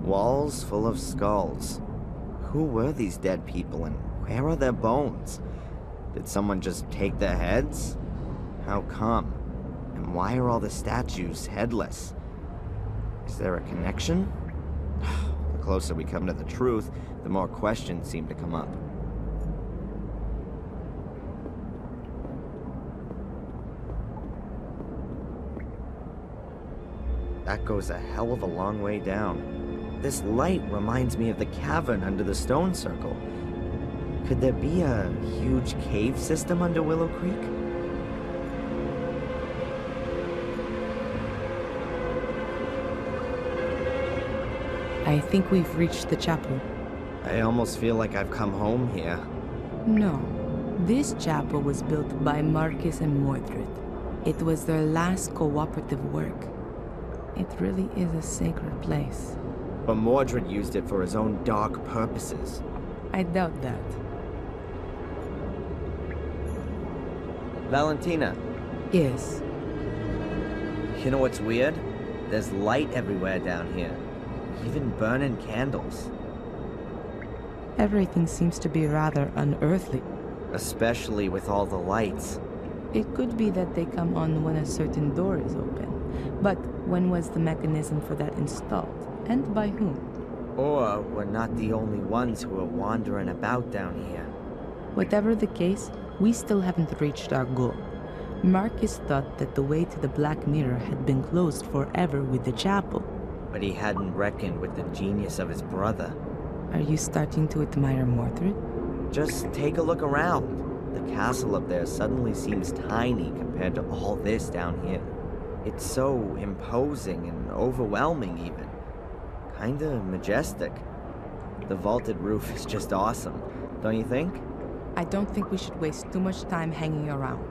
Walls full of skulls. Who were these dead people and where are their bones? Did someone just take their heads? How come? And why are all the statues headless? Is there a connection? The closer we come to the truth, the more questions seem to come up. That goes a hell of a long way down. This light reminds me of the cavern under the stone circle. Could there be a huge cave system under Willow Creek? I think we've reached the chapel. I almost feel like I've come home here. No. This chapel was built by Marcus and Mordred. It was their last cooperative work. It really is a sacred place. But Mordred used it for his own dark purposes. I doubt that. Valentina, Yes. you know what's weird? There's light everywhere down here. Even burning candles. Everything seems to be rather unearthly. Especially with all the lights. It could be that they come on when a certain door is open. But when was the mechanism for that installed? And by whom? Or we're not the only ones who are wandering about down here. Whatever the case, we still haven't reached our goal. Marcus thought that the way to the Black Mirror had been closed forever with the chapel. But he hadn't reckoned with the genius of his brother. Are you starting to admire Mordred? Just take a look around. The castle up there suddenly seems tiny compared to all this down here. It's so imposing and overwhelming even. Kinda majestic. The vaulted roof is just awesome, don't you think? I don't think we should waste too much time hanging around.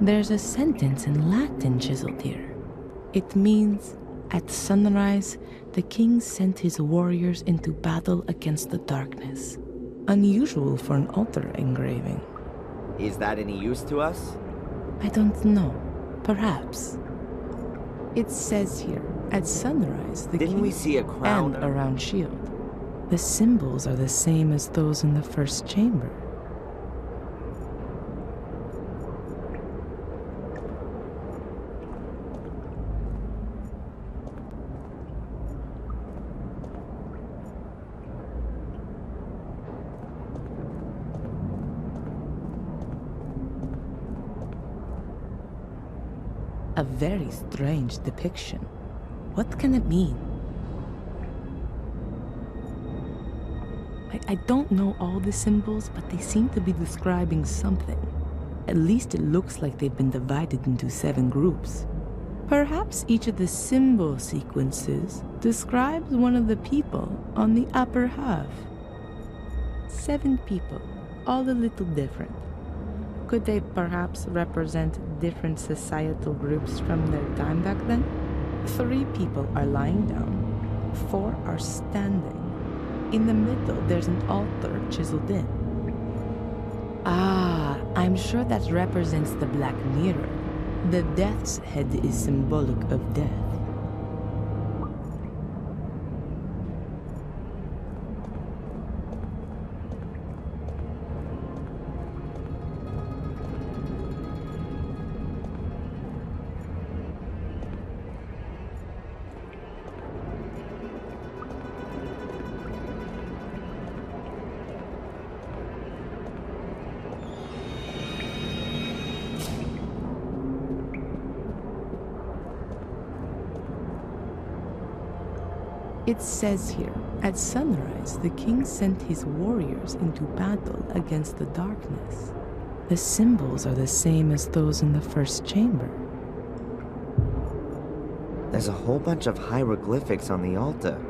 There's a sentence in Latin chiseled here. It means, at sunrise, the king sent his warriors into battle against the darkness. Unusual for an altar engraving. Is that any use to us? I don't know. Perhaps. It says here, at sunrise, the Didn't king we see a crown? and a round shield. The symbols are the same as those in the first chamber. A very strange depiction. What can it mean? I don't know all the symbols, but they seem to be describing something. At least it looks like they've been divided into 7 groups. Perhaps each of the symbol sequences describes one of the people on the upper half. 7 people, all a little different. Could they perhaps represent different societal groups from their time back then? 3 people are lying down, 4 are standing. In the middle, there's an altar chiseled in. Ah, I'm sure that represents the Black Mirror. The death's head is symbolic of death. It says here, at sunrise, the king sent his warriors into battle against the darkness. The symbols are the same as those in the first chamber. There's a whole bunch of hieroglyphics on the altar.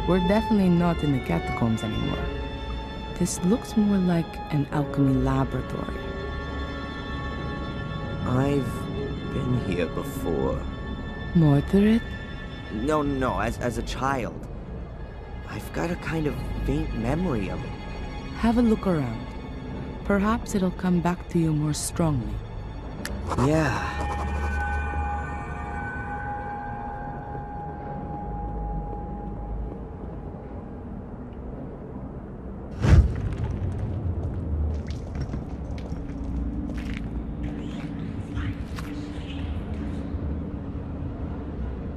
We're definitely not in the catacombs anymore. This looks more like an alchemy laboratory. I've been here before. Mordred? No, as a child. I've got a kind of faint memory of it. Have a look around. Perhaps it'll come back to you more strongly. Yeah.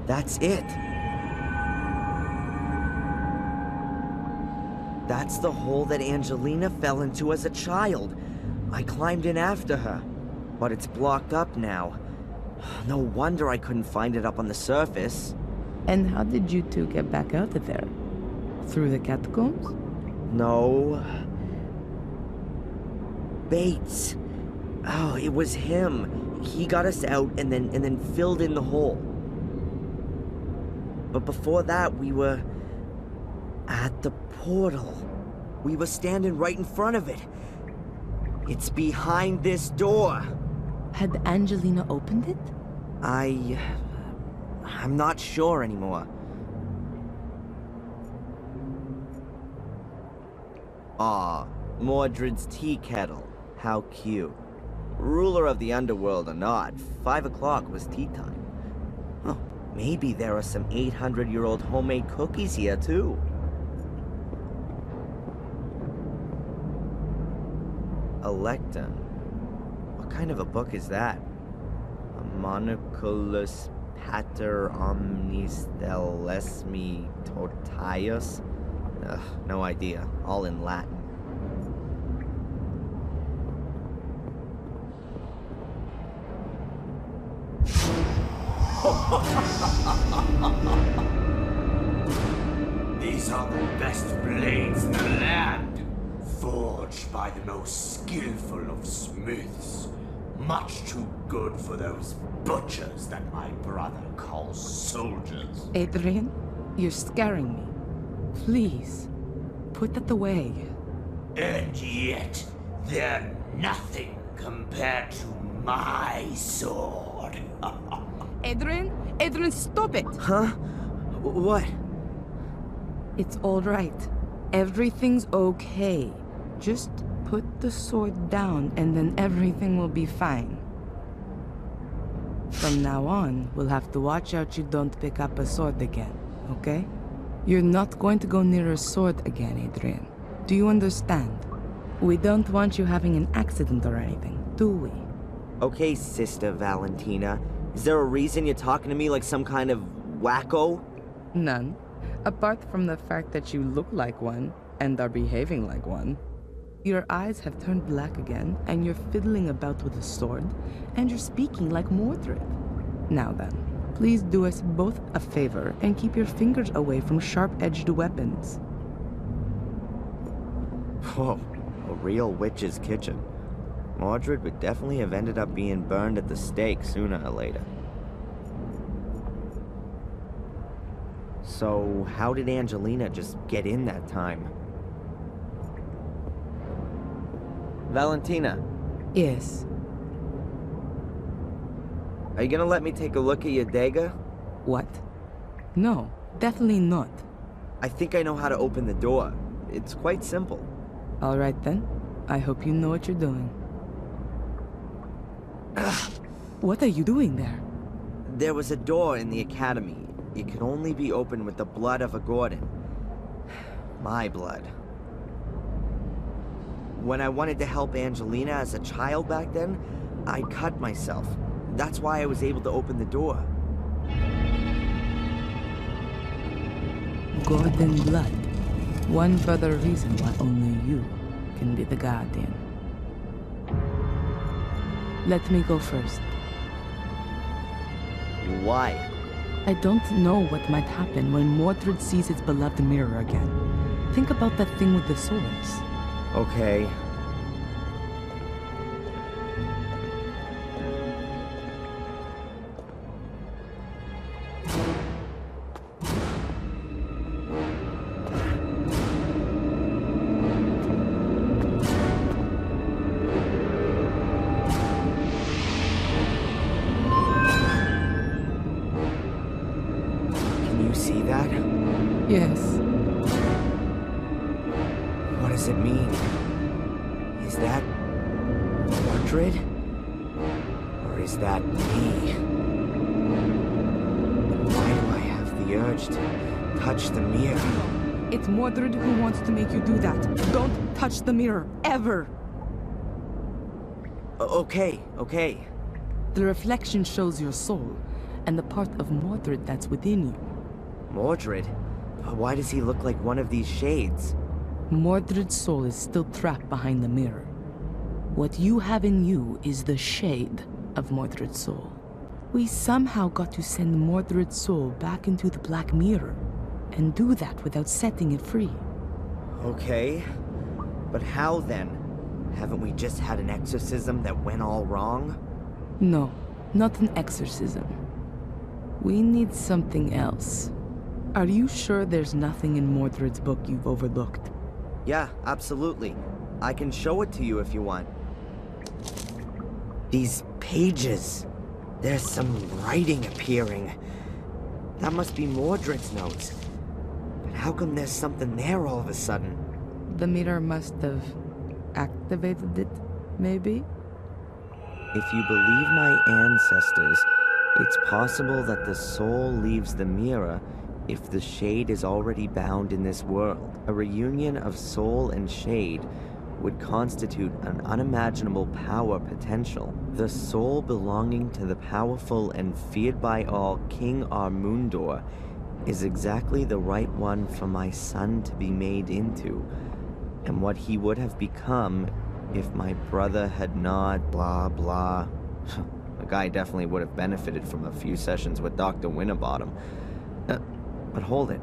That's it. That's the hole that Angelina fell into as a child. I climbed in after her, but it's blocked up now. No wonder I couldn't find it up on the surface. And how did you two get back out of there? Through the catacombs? No. Bates. Oh, it was him. He got us out and then filled in the hole. But before that, we were at the portal. We were standing right in front of it. It's behind this door. Had Angelina opened it? I'm not sure anymore. Aw, Mordred's tea kettle. How cute. Ruler of the underworld or not, 5 o'clock was tea time. Oh, maybe there are some 800-year-old homemade cookies here, too. A lectern. What kind of a book is that? A monoculus pater omnis delesmi totius? Ugh, no idea. All in Latin. These are the best blades in the land, forged by the most skillful of smiths. Much too good for those butchers that my brother calls soldiers. Adrian, you're scaring me. Please, put that away. And yet, they're nothing compared to my sword. Adrian, stop it! Huh? What? It's all right. Everything's okay. Just put the sword down and then everything will be fine. From now on, we'll have to watch out you don't pick up a sword again, okay? You're not going to go near a sword again, Adrian. Do you understand? We don't want you having an accident or anything, do we? Okay, Sister Valentina. Is there a reason you're talking to me like some kind of wacko? None. Apart from the fact that you look like one and are behaving like one. Your eyes have turned black again, and you're fiddling about with a sword, and you're speaking like Mordred. Now then, please do us both a favor and keep your fingers away from sharp-edged weapons. Whoa, a real witch's kitchen. Mordred would definitely have ended up being burned at the stake sooner or later. So, how did Angelina just get in that time? Valentina, Yes. are you gonna let me take a look at your dagger? What? No, definitely not. I think I know how to open the door. It's quite simple. All right then. I hope you know what you're doing. What are you doing there? There was a door in the academy. It could only be opened with the blood of a Gordon. My blood. When I wanted to help Angelina as a child back then, I cut myself. That's why I was able to open the door. Gordon blood. One further reason why only you can be the guardian. Let me go first. Why? I don't know what might happen when Mordred sees his beloved mirror again. Think about that thing with the swords. Okay. Yes. What does it mean? Is that Mordred? Or is that me? Why do I have the urge to touch the mirror? It's Mordred who wants to make you do that. Don't touch the mirror, ever! Okay. The reflection shows your soul, and the part of Mordred that's within you. Mordred? Why does he look like one of these shades? Mordred's soul is still trapped behind the mirror. What you have in you is the shade of Mordred's soul. We somehow got to send Mordred's soul back into the Black Mirror, and do that without setting it free. Okay, but how then? Haven't we just had an exorcism that went all wrong? No, not an exorcism. We need something else. Are you sure there's nothing in Mordred's book you've overlooked? Yeah, absolutely. I can show it to you if you want. These pages. There's some writing appearing. That must be Mordred's notes. But how come there's something there all of a sudden? The mirror must have activated it, maybe? If you believe my ancestors, it's possible that the soul leaves the mirror if the shade is already bound in this world. A reunion of soul and shade would constitute an unimaginable power potential. The soul belonging to the powerful and feared by all King Armundor is exactly the right one for my son to be made into, and what he would have become if my brother had not blah blah. The guy definitely would have benefited from a few sessions with Dr. Winterbottom. But hold it,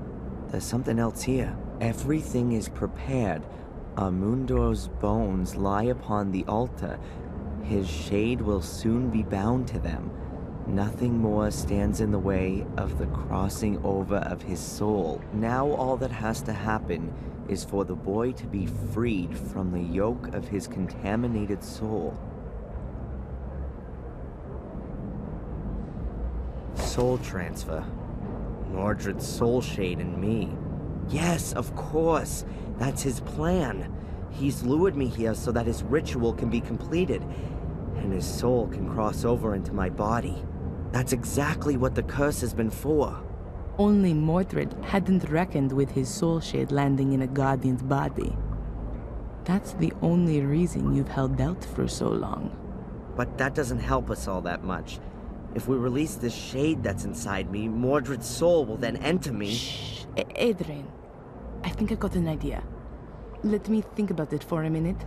there's something else here. Everything is prepared. Armundor's bones lie upon the altar. His shade will soon be bound to them. Nothing more stands in the way of the crossing over of his soul. Now all that has to happen is for the boy to be freed from the yoke of his contaminated soul. Soul transfer. Mordred's soul shade in me. Yes, of course. That's his plan. He's lured me here so that his ritual can be completed, and his soul can cross over into my body. That's exactly what the curse has been for. Only Mordred hadn't reckoned with his soul shade landing in a guardian's body. That's the only reason you've held out for so long. But that doesn't help us all that much. If we release this shade that's inside me, Mordred's soul will then enter me. Shh, Adrian. I think I got an idea. Let me think about it for a minute.